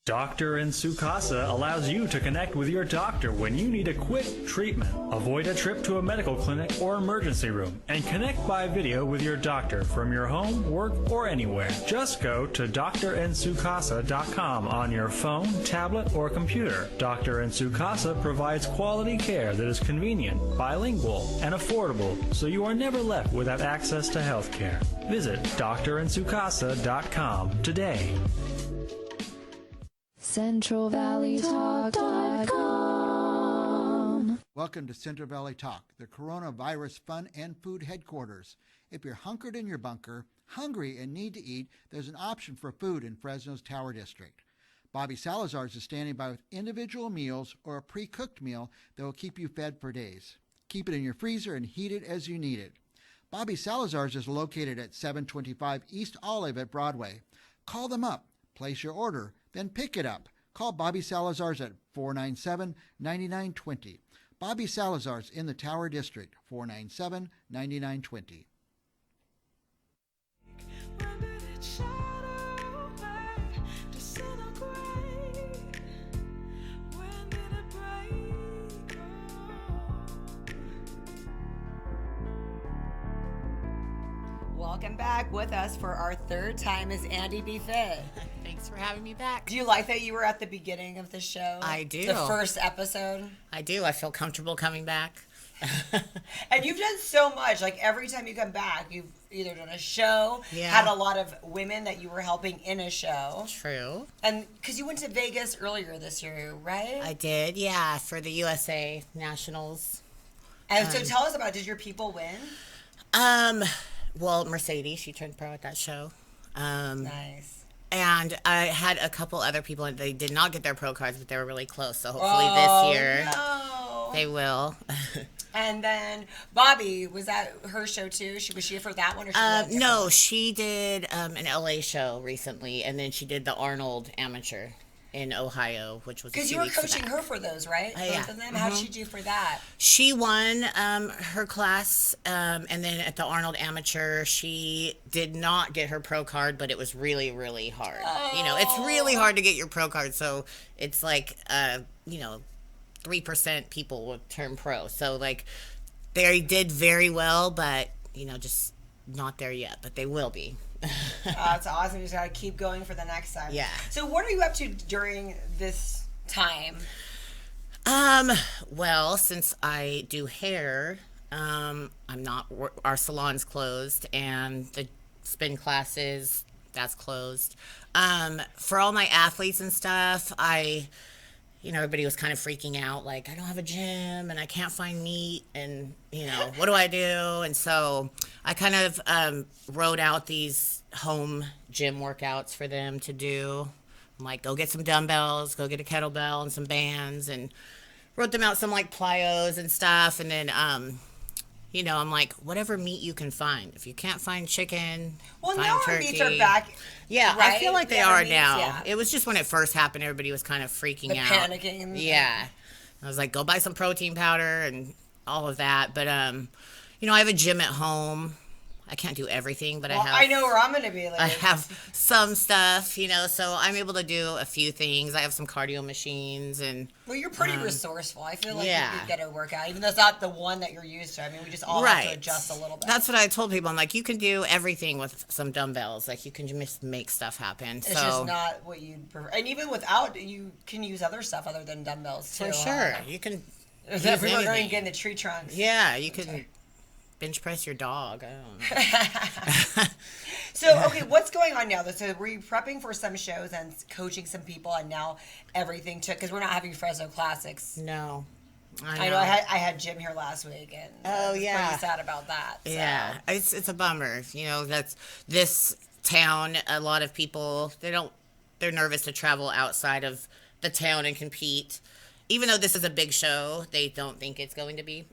Doctor in Sukasa allows you to connect with your doctor when you need a quick treatment. Avoid a trip to a medical clinic or emergency room and connect by video with your doctor from your home, work, or anywhere. Just go to drinsukasa.com on your phone, tablet, or computer. Dr. in Sukasa provides quality care that is convenient, bilingual, and affordable, so you are never left without access to health care. Visit drinsukasa.com today. CentralValleyTalk.com. Welcome to Central Valley Talk, the coronavirus fun and food headquarters. If you're hunkered in your bunker, hungry and need to eat, there's an option for food in Fresno's Tower District. Bobby Salazar's is standing by with individual meals or a pre-cooked meal that will keep you fed for days. Keep it in your freezer and heat it as you need it. Bobby Salazar's is located at 725 East Olive at Broadway. Call them up, place your order, then pick it up. Call Bobby Salazar's at 497-9920. Bobby Salazar's in the Tower District, 497-9920. Welcome back. With us for our third time is Andy B. Fit. Thanks for having me back. Do you like that you were at the beginning of the show? I do. The first episode? I do. I feel comfortable coming back. And you've done so much. Like, every time you come back, you've either done a show, had a lot of women that you were helping in a show. True. And because you went to Vegas earlier this year, right? I did, yeah, for the USA Nationals. And so tell us about it. Did your people win? Well, Mercedes, she turned pro at that show. Nice. And I had a couple other people, and they did not get their pro cards, but they were really close. So hopefully this year they will. And then Bobby, was that her show too? Was she for that one? Or she no, she did an LA show recently, and then she did the Arnold Amateur in Ohio, which was because you were coaching her for those, right? Both of them. How did she do for that? She won her class, and then at the Arnold Amateur, she did not get her pro card, but it was really, really hard. You know, it's really hard to get your pro card, so it's like 3% people will turn pro. So like, they did very well, but just not there yet. But they will be. That's awesome. You just gotta keep going for the next time. Yeah. So what are you up to during this time? Well, since I do hair, our salon's closed, and the spin classes, that's closed. For all my athletes and stuff, everybody was kind of freaking out, like, I don't have a gym and I can't find meat and, what do I do? And so I kind of wrote out these home gym workouts for them to do. I'm like, go get some dumbbells, go get a kettlebell and some bands, and wrote them out some like plyos and stuff. And then, I'm like, whatever meat you can find. If you can't find chicken, well, find now turkey. Our meats are back. Yeah, right? I feel like they are meats, now. Yeah. It was just when it first happened, everybody was kind of freaking out. Panicking. Yeah. I was like, go buy some protein powder and all of that. But, I have a gym at home. I I can't do everything, but I know where I'm going to be later. I have some stuff, so I'm able to do a few things. I have some cardio machines and. Well, you're pretty resourceful. I feel like you could get a workout, even though it's not the one that you're used to. I mean, we just all have to adjust a little bit. That's what I told people. I'm like, you can do everything with some dumbbells. Like, you can just make stuff happen. It's just not what you prefer. And even without, you can use other stuff other than dumbbells, too. For sure. You can. If we were going to get in the tree trunks. Yeah, you can bench press your dog. I don't know. So, okay, what's going on now? So, were you prepping for some shows and coaching some people, and now everything took, because we're not having Fresno Classics. No. I know. I had Jim here last week, and I was pretty sad about that. So. Yeah, it's a bummer. That's this town. A lot of people, they're nervous to travel outside of the town and compete. Even though this is a big show, they don't think it's going to be.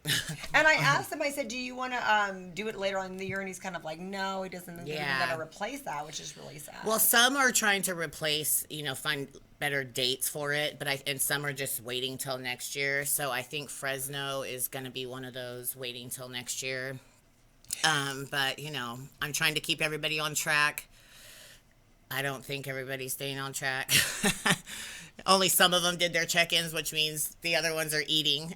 And I asked him, I said, do you want to do it later on in the year? And he's kind of like, no, he doesn't think he's going to replace that, which is really sad. Well, some are trying to replace, find better dates for it, and some are just waiting till next year. So I think Fresno is going to be one of those waiting till next year. But, I'm trying to keep everybody on track. I don't think everybody's staying on track. Only some of them did their check-ins, which means the other ones are eating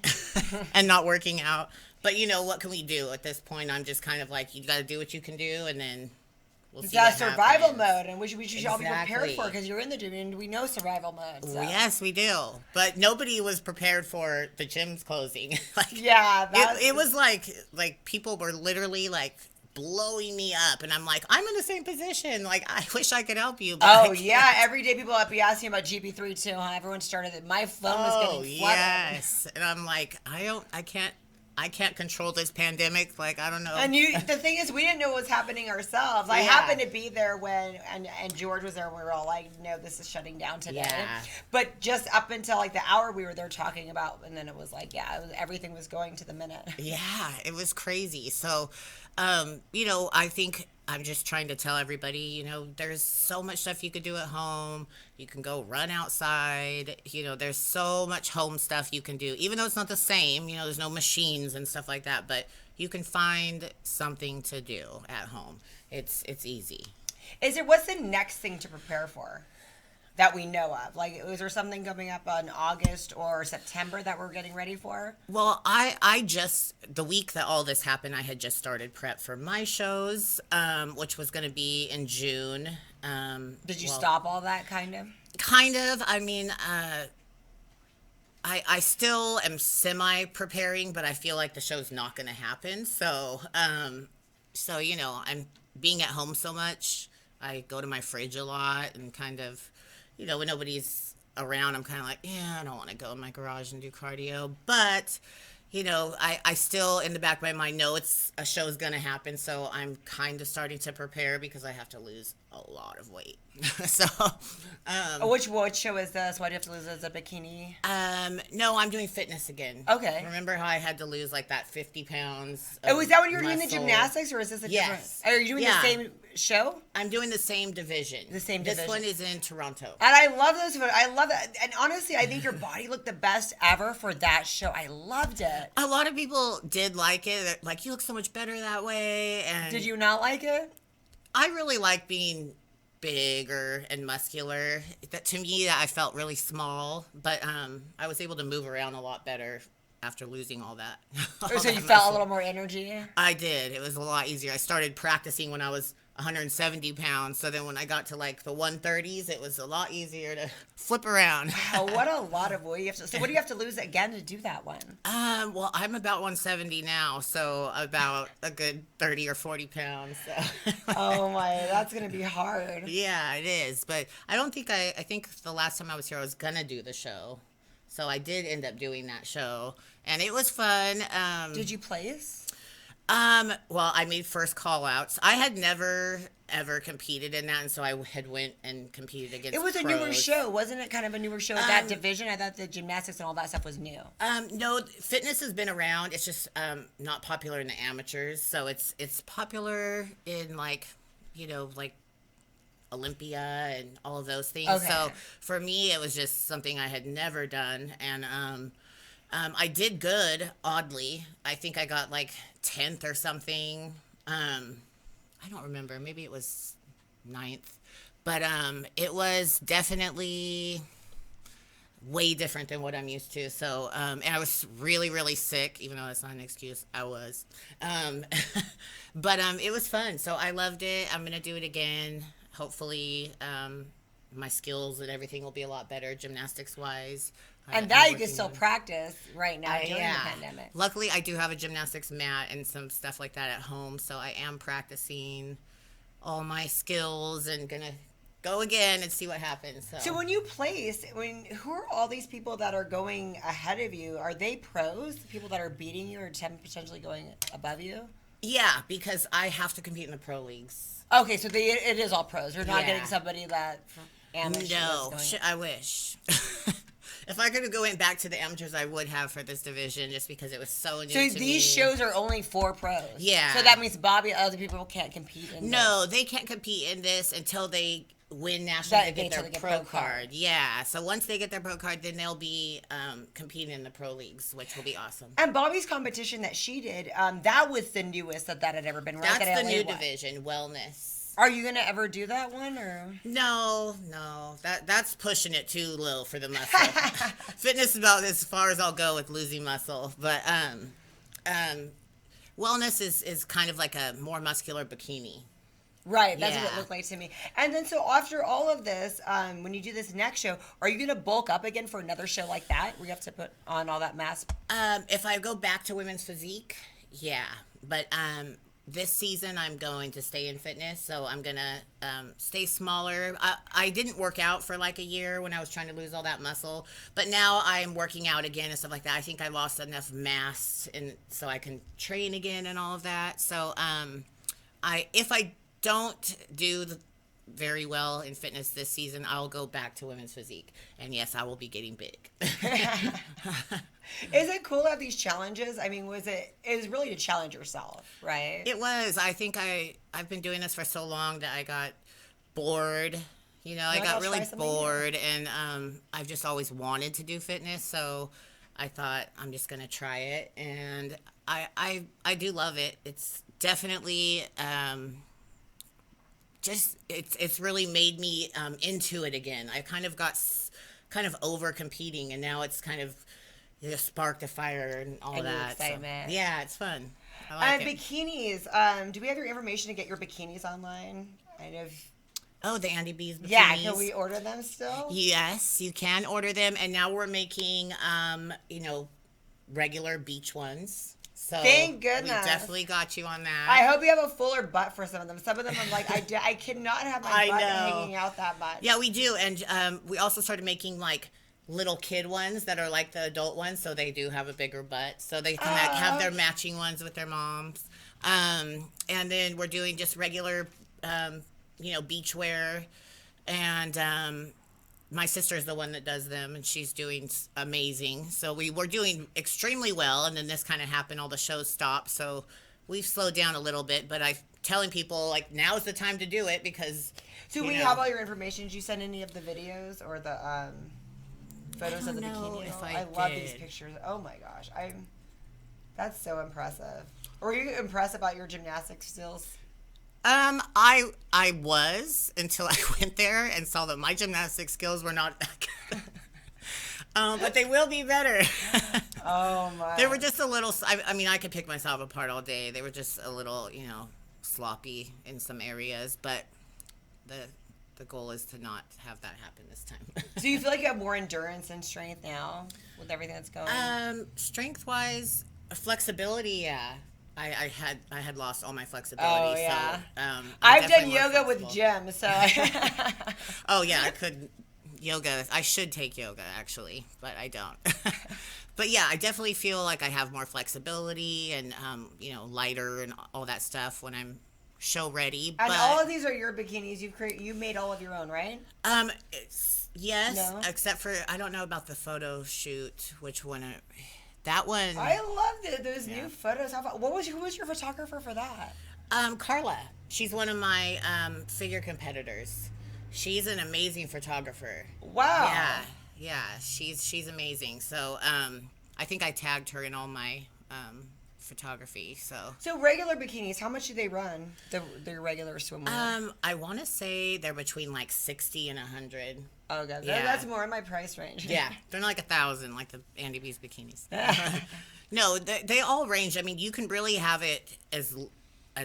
and not working out. But, what can we do at this point? I'm just kind of like, you got to do what you can do, and then we'll see what survival happens. mode, and we should all be prepared for it, because you're in the gym, and we know survival mode. So. Yes, we do. But nobody was prepared for the gyms closing. It was like people were literally like blowing me up, and I'm like, I'm in the same position. Like, I wish I could help you. But every day people be asking about GP3 too. Huh? Everyone started it. My phone was getting flooded. Yes, and I'm like, I can't control this pandemic. Like, I don't know. And the thing is, we didn't know what was happening ourselves. I happened to be there when, and George was there, and we were all like, no, this is shutting down today. Yeah. But just up until like the hour we were there talking about, and then it was like, everything was going to the minute. Yeah, it was crazy. So, I think I'm just trying to tell everybody, there's so much stuff you could do at home. You can go run outside. There's so much home stuff you can do, even though it's not the same. There's no machines and stuff like that, but you can find something to do at home. It's easy. What's the next thing to prepare for that we know of? Like, is there something coming up in August or September that we're getting ready for? Well, I just, the week that all this happened, I had just started prep for my shows, which was going to be in June. Did you stop all that kind of? Kind of. I mean, I still am semi-preparing, but I feel like the show's not going to happen. So, I'm being at home so much. I go to my fridge a lot and kind of, when nobody's around, I'm kind of like, I don't want to go in my garage and do cardio. But, I still, in the back of my mind, know a show's going to happen. So I'm kind of starting to prepare because I have to lose a lot of weight. So, which show is this? Why do you have to lose as a bikini? No, I'm doing fitness again. Okay. Remember how I had to lose like that 50 pounds? Was that when you were doing the gymnastics, or is this a different? Are you doing the same show? I'm doing the same division. This one is in Toronto. And I love those. I love that. And honestly, I think your body looked the best ever for that show. I loved it. A lot of people did like it. They're like, you look so much better that way. And did you not like it? I really like being bigger and muscular. That, to me, I felt really small, but I was able to move around a lot better after losing all that. So you felt a little more energy? I did. It was a lot easier. I started practicing when I was 170 pounds. So then when I got to like the 130s, it was a lot easier to flip around. Wow, what a lot of weight. So what do you have to lose again to do that one? Well, I'm about 170 now, so about a good 30 or 40 pounds. So. Oh my, that's going to be hard. Yeah, it is. But I don't think I think the last time I was here, I was going to do the show. So I did end up doing that show, and it was fun. Did you place? Well, I made first call outs. I had never ever competed in that, and so I had went and competed against. It was pros. a newer show, wasn't it? Kind of a newer show. That division. I thought the gymnastics and all that stuff was new. No, fitness has been around. It's just not popular in the amateurs. So it's popular in like Olympia and all of those things. Okay. So for me, it was just something I had never done, and I did good. Oddly, I think I got like 10th or something. I don't remember. Maybe it was ninth. But it was definitely way different than what I'm used to. So, and I was really, really sick, even though that's not an excuse. I was. But it was fun. So I loved it. I'm going to do it again. Hopefully, my skills and everything will be a lot better gymnastics-wise. And that you can still practice right now during the pandemic. Luckily, I do have a gymnastics mat and some stuff like that at home. So I am practicing all my skills and going to go again and see what happens. So when you place, who are all these people that are going ahead of you? Are they pros? The people that are beating you or potentially going above you? Yeah, because I have to compete in the pro leagues. Okay, so it is all pros. You're not getting somebody that amateur. No, I wish. If I could have gone back to the amateurs, I would have for this division, just because it was so new to me. So these shows are only for pros. Yeah. So that means Bobby and other people can't compete in this. No, they can't compete in this until they win nationals and get their pro card. Yeah. So once they get their pro card, then they'll be competing in the pro leagues, which will be awesome. And Bobby's competition that she did, that was the newest that had ever been. Right? That's the new division, wellness. Are you gonna ever do that one or? No. That's pushing it too low for the muscle. Fitness is about as far as I'll go with losing muscle, but wellness is kind of like a more muscular bikini. Right, that's what it looked like to me. And then so after all of this, when you do this next show, are you gonna bulk up again for another show like that where you have to put on all that mass? If I go back to women's physique, yeah, but this season I'm going to stay in fitness, so I'm gonna stay smaller. I didn't work out for like a year when I was trying to lose all that muscle, but now I'm working out again and stuff like that. I think I lost enough mass and so I can train again and all of that. So if I don't do very well in fitness this season, I'll go back to women's physique, and yes, I will be getting big. Is it cool to have these challenges? I mean, it was really to challenge yourself, right? It was. I think I've been doing this for so long that I got bored. I got really bored, and I've just always wanted to do fitness, so I thought I'm just gonna try it, and I do love it. It's definitely it's really made me into it again. I kind of got over competing, and now it's kind of sparked a fire and all and that. Excitement. So, yeah, it's fun. I like it. Bikinis. Do we have your information to get your bikinis online? Oh, the Andy B's bikinis. Yeah, can we order them still? Yes, you can order them, and now we're making regular beach ones. So thank goodness. We definitely got you on that. I hope you have a fuller butt for some of them. Some of them I'm like, I cannot have my butt hanging out that much. Yeah, we do. And we also started making like little kid ones that are like the adult ones, so they do have a bigger butt. So they can have their matching ones with their moms. And then we're doing just regular, beach wear. And my sister's the one that does them, and she's doing amazing. So we were doing extremely well, and then this kind of happened. All the shows stopped, so we've slowed down a little bit. But I'm telling people, like, now's the time to do it because. So we have all your information. Did you send any of the videos or the photos of the bikini? I love these pictures. Oh my gosh, that's so impressive. Were you impressed about your gymnastics skills? I was until I went there and saw that my gymnastic skills were not that good. But they will be better. Oh my! They were just a little. I mean, I could pick myself apart all day. They were just a little, sloppy in some areas. But the goal is to not have that happen this time. Do you feel like you have more endurance and strength now with everything that's going? Strength wise, flexibility, yeah. I had lost all my flexibility. Oh yeah. So, I've done yoga with Jim, so. Oh yeah, I could yoga. I should take yoga actually, but I don't. But yeah, I definitely feel like I have more flexibility and lighter and all that stuff when I'm show ready. And all of these are your bikinis. You made all of your own, right? Yes, no? Except for I don't know about the photo shoot. Which one? That one. I loved it. Those new photos. Who was your photographer for that? Carla. She's one of my figure competitors. She's an amazing photographer. Wow. Yeah. She's amazing. So I think I tagged her in all my photography. So regular bikinis, how much do they run? The regular swimwear. I want to say they're between like 60 and 100. Oh, God, that's more in my price range. Yeah, they're not like 1,000 like the Andy B's bikinis. No, they all range. I mean, you can really have it as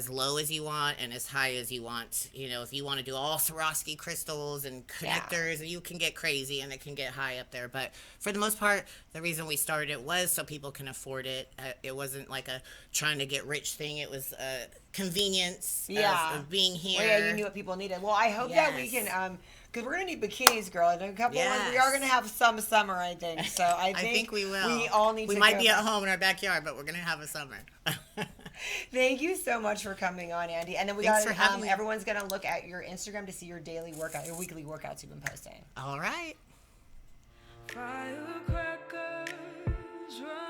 low as you want and as high as you want. You know, if you want to do all Swarovski crystals and connectors, you can get crazy and it can get high up there. But for the most part, the reason we started it was so people can afford it. It wasn't like a trying to get rich thing. It was a convenience of being here. Well, yeah, you knew what people needed. Well, I hope that we can... because we're going to need bikinis, girl. In a couple of months, we are going to have some summer, I think. So I think we will. We all need to We might be at home in our backyard, but we're going to have a summer. Thank you so much for coming on, Andy. And then Thanks for having me. Everyone's going to look at your Instagram to see your daily workout, your weekly workouts you've been posting. All right. Firecrackers run